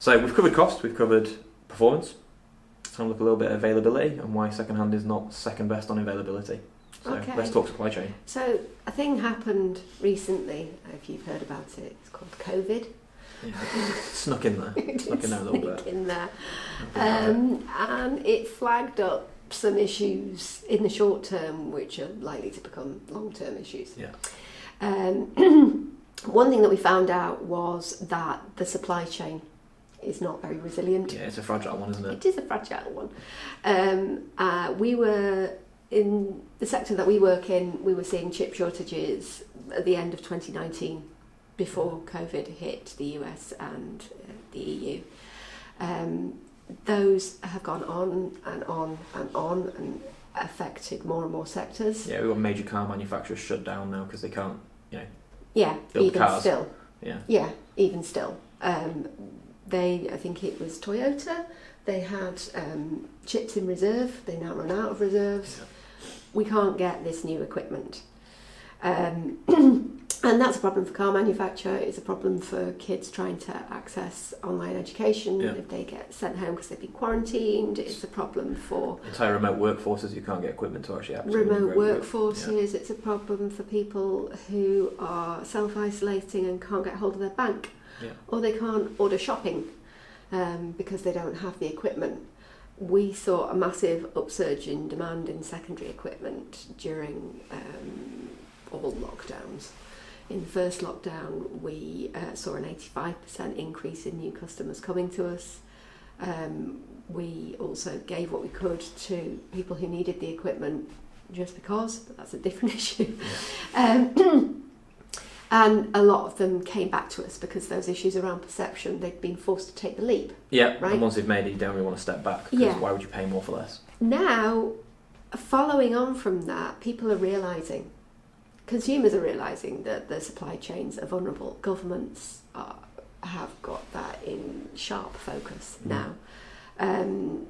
So we've covered cost, we've covered performance. Let's have a look a little bit at availability and why second-hand is not second best on availability. So let's talk supply chain. So a thing happened recently, if you've heard about it, it's called COVID. Yeah, snuck in there. Snuck in there a little bit. In there. And it flagged up some issues in the short term which are likely to become long-term issues. Yeah. One thing that we found out was that the supply chain is not very resilient. Yeah, it's a fragile one, isn't it? It is a fragile one. We were, in the sector that we work in, we were seeing chip shortages at the end of 2019 before COVID hit the US and the EU. Those have gone on and on and on and affected more and more sectors. Yeah, we've got major car manufacturers shut down now because they can't, build even cars. Still. Yeah, even still. I think it was Toyota, they had chips in reserve, they now run out of reserves. Yeah. We can't get this new equipment. And that's a problem for car manufacturer, it's a problem for kids trying to access online education if they get sent home because they've been quarantined. It's a problem for entire remote workforces, you can't get equipment to actually access remote workforces. It's a problem for people who are self-isolating and can't get hold of their bank, or they can't order shopping because they don't have the equipment. We saw a massive upsurge in demand in secondary equipment during all lockdowns. In the first lockdown, we saw an 85% increase in new customers coming to us. We also gave what we could to people who needed the equipment just because, but that's a different issue. And a lot of them came back to us because those issues around perception, they'd been forced to take the leap. Yeah, right? And once they've made it, you don't really want to step back because why would you pay more for less? Now, following on from that, people are realising, consumers are realising that the supply chains are vulnerable. Governments have got that in sharp focus now. And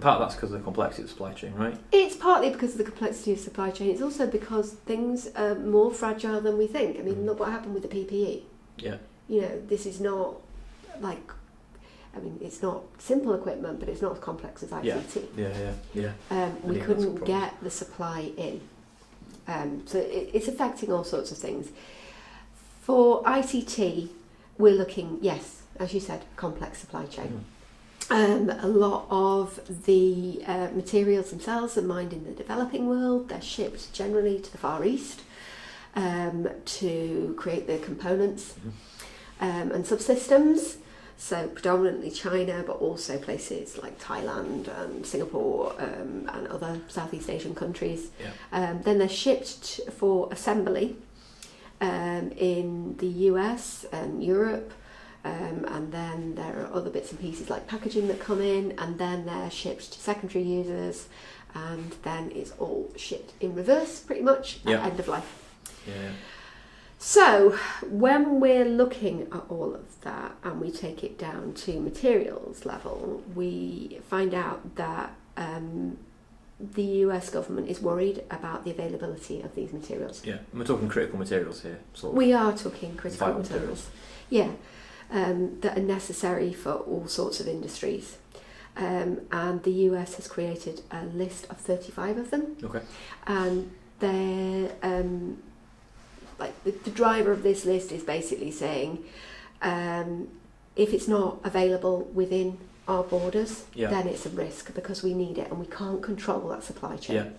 part of that's because of the complexity of the supply chain, right? It's partly because of the complexity of supply chain. It's also because things are more fragile than we think. I mean, look what happened with the PPE. Yeah. This is not it's not simple equipment, but it's not as complex as ICT. Yeah. We couldn't get the supply in. So it's affecting all sorts of things. For ICT, we're looking, yes, as you said, complex supply chain. A lot of the materials themselves are mined in the developing world. They're shipped generally to the Far East to create the components and subsystems. So predominantly China, but also places like Thailand and Singapore and other Southeast Asian countries. Then they're shipped for assembly in the US and Europe. And then there are other bits and pieces like packaging that come in, and then they're shipped to secondary users, and then it's all shipped in reverse pretty much at end of life. So when we're looking at all of that and we take it down to materials level, we find out that the US government is worried about the availability of these materials. Yeah, and we're talking critical materials here. We are talking critical materials. Yeah. That are necessary for all sorts of industries. And the US has created a list of 35 of them. Okay. And they're, the driver of this list is basically saying, if it's not available within our borders, then it's a risk because we need it and we can't control that supply chain.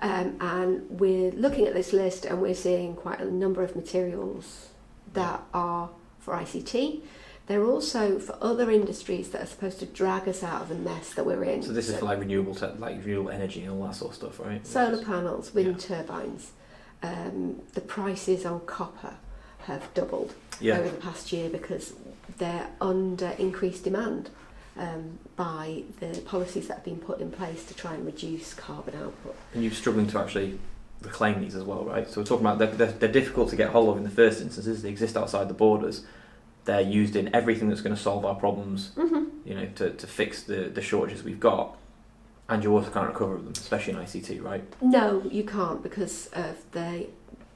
And we're looking at this list and we're seeing quite a number of materials that are for ICT. They're also for other industries that are supposed to drag us out of the mess that we're in. So this is for renewable energy and all that sort of stuff, right? Solar panels, wind turbines. The prices on copper have doubled over the past year because they're under increased demand by the policies that have been put in place to try and reduce carbon output. And you're struggling to actually reclaim these as well, right? So we're talking about they're difficult to get hold of in the first instances. They exist outside the borders. They're used in everything that's going to solve our problems, to fix the shortages we've got. And you also can't recover them, especially in ICT, right? No, you can't because of the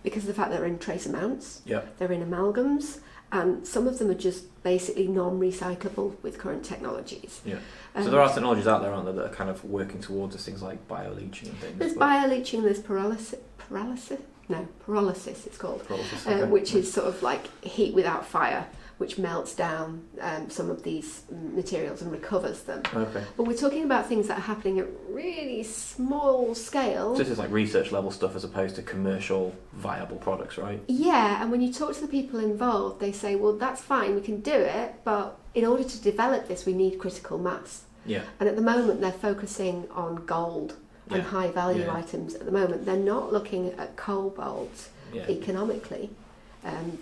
fact that they're in trace amounts. Yeah. They're in amalgams, and some of them are just basically non-recyclable with current technologies. Yeah. So there are technologies out there, aren't there, that are kind of working towards this, things like bioleaching and things. There's bioleaching, there's pyrolysis it's called, okay. which is sort of like heat without fire, which melts down some of these materials and recovers them. Okay. But we're talking about things that are happening at really small scale. So this is like research level stuff as opposed to commercial viable products, right? Yeah, and when you talk to the people involved, they say, well, that's fine, we can do it, but in order to develop this, we need critical mass. Yeah. And at the moment, they're focusing on gold and high value items at the moment. They're not looking at cobalt economically.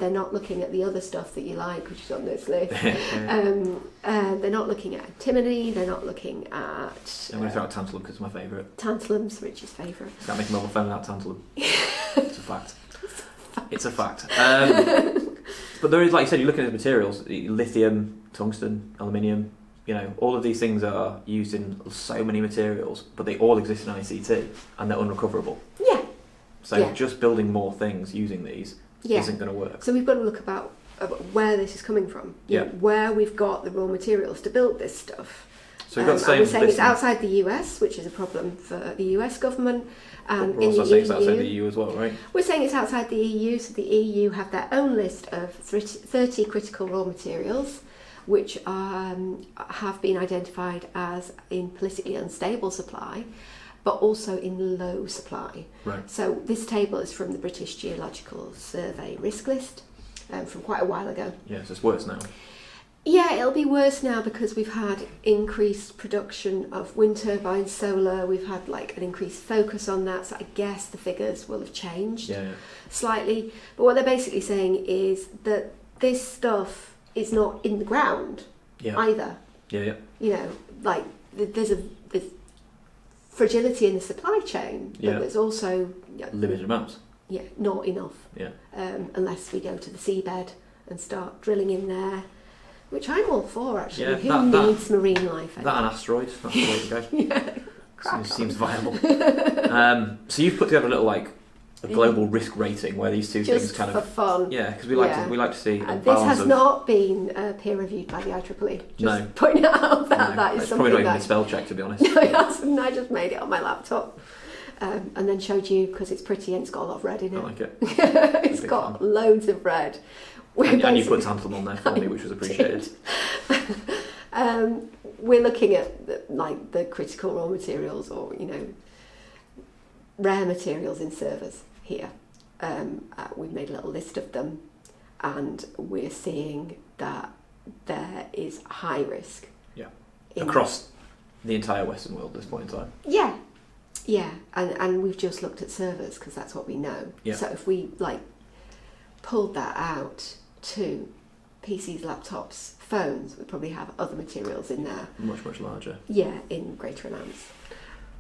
They're not looking at the other stuff that you like, which is on this list. They're not looking at antimony. They're not looking at... I'm going to throw out tantalum because it's my favourite. Tantalum's Rich's favourite. Can't make a mobile phone without tantalum. It's a fact. It's a fact. But there is, like you said, you're looking at the materials, lithium, tungsten, aluminium, all of these things are used in so many materials, but they all exist in ICT and they're unrecoverable. Yeah. So just building more things using these isn't going to work. So we've got to look about where this is coming from, where we've got the raw materials to build this stuff. So we've got the same. We're saying it's outside the US, which is a problem for the US government, and we're in also the saying EU. it's outside the EU as well, right? We're saying it's outside the EU, so the EU have their own list of 30 critical raw materials, which have been identified as in politically unstable supply, but also in low supply. Right. So this table is from the British Geological Survey risk list from quite a while ago. Yeah, so it's worse now. Yeah, it'll be worse now because we've had increased production of wind turbine solar. We've had an increased focus on that, so I guess the figures will have changed slightly. But what they're basically saying is that this stuff is not in the ground either. Yeah. There's fragility in the supply chain, but there's also limited amounts. Yeah, not enough. Yeah. Unless we go to the seabed and start drilling in there, which I'm all for actually. Yeah, Who needs marine life? That and asteroids, that's the way to go. Yeah. Seems viable. So you've put together a little a global risk rating where these two things kind of for fun. Yeah, because we like to see a balance. This has not been peer reviewed by the IEEE. Just pointing out that is it's something probably not even spell checked, to be honest. No, it hasn't. I just made it on my laptop. And then showed you because it's pretty and it's got a lot of red in it. I like it. It's got loads of red. And you put tantalum on there for me, which was appreciated. We're looking at the critical raw materials, or rare materials in servers here. We've made a little list of them, and we're seeing that there is high risk. Yeah. Across the entire Western world at this point in time. Yeah. Yeah, and we've just looked at servers because that's what we know. Yeah. So if we pulled that out to PCs, laptops, phones, we probably have other materials in there. Much, much larger. Yeah, in greater amounts.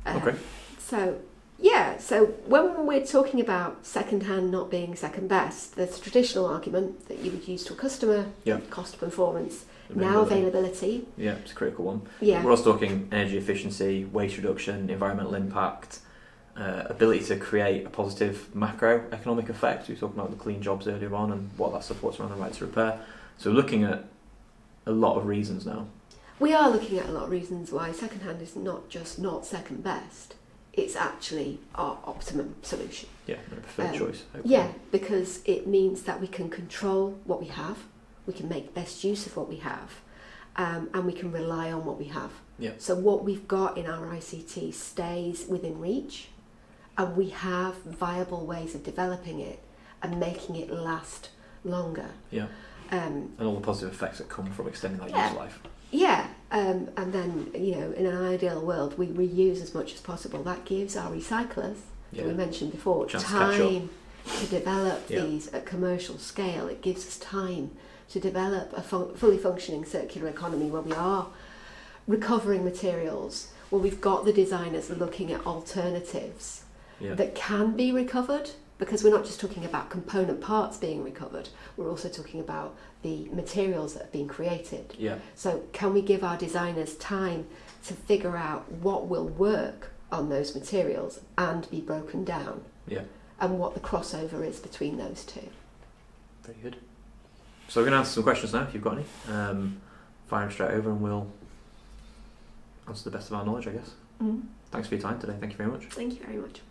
Okay. So when we're talking about second-hand not being second best, there's a traditional argument that you would use to a customer, cost performance, now availability. Yeah, it's a critical one. Yeah. We're also talking energy efficiency, waste reduction, environmental impact, ability to create a positive macroeconomic effect. We were talking about the clean jobs earlier on and what that supports around the right to repair. So we're looking at a lot of reasons now. We are looking at a lot of reasons why second-hand is not just not second best. It's actually our optimum solution. Yeah, a preferred choice. Hopefully. Yeah, because it means that we can control what we have, we can make best use of what we have, and we can rely on what we have. Yeah. So what we've got in our ICT stays within reach, and we have viable ways of developing it and making it last longer. Yeah. And all the positive effects that come from extending that useful life. Yeah, and then, in an ideal world, we reuse as much as possible. That gives our recyclers, that we mentioned before, time to develop these at commercial scale. It gives us time to develop a fully functioning circular economy where we are recovering materials, where we've got the designers looking at alternatives that can be recovered, because we're not just talking about component parts being recovered, we're also talking about the materials that have been created. Yeah. So can we give our designers time to figure out what will work on those materials and be broken down? Yeah. And what the crossover is between those two. Very good. So we're going to answer some questions now, if you've got any. Fire them straight over and we'll answer the best of our knowledge, I guess. Thanks for your time today. Thank you very much. Thank you very much.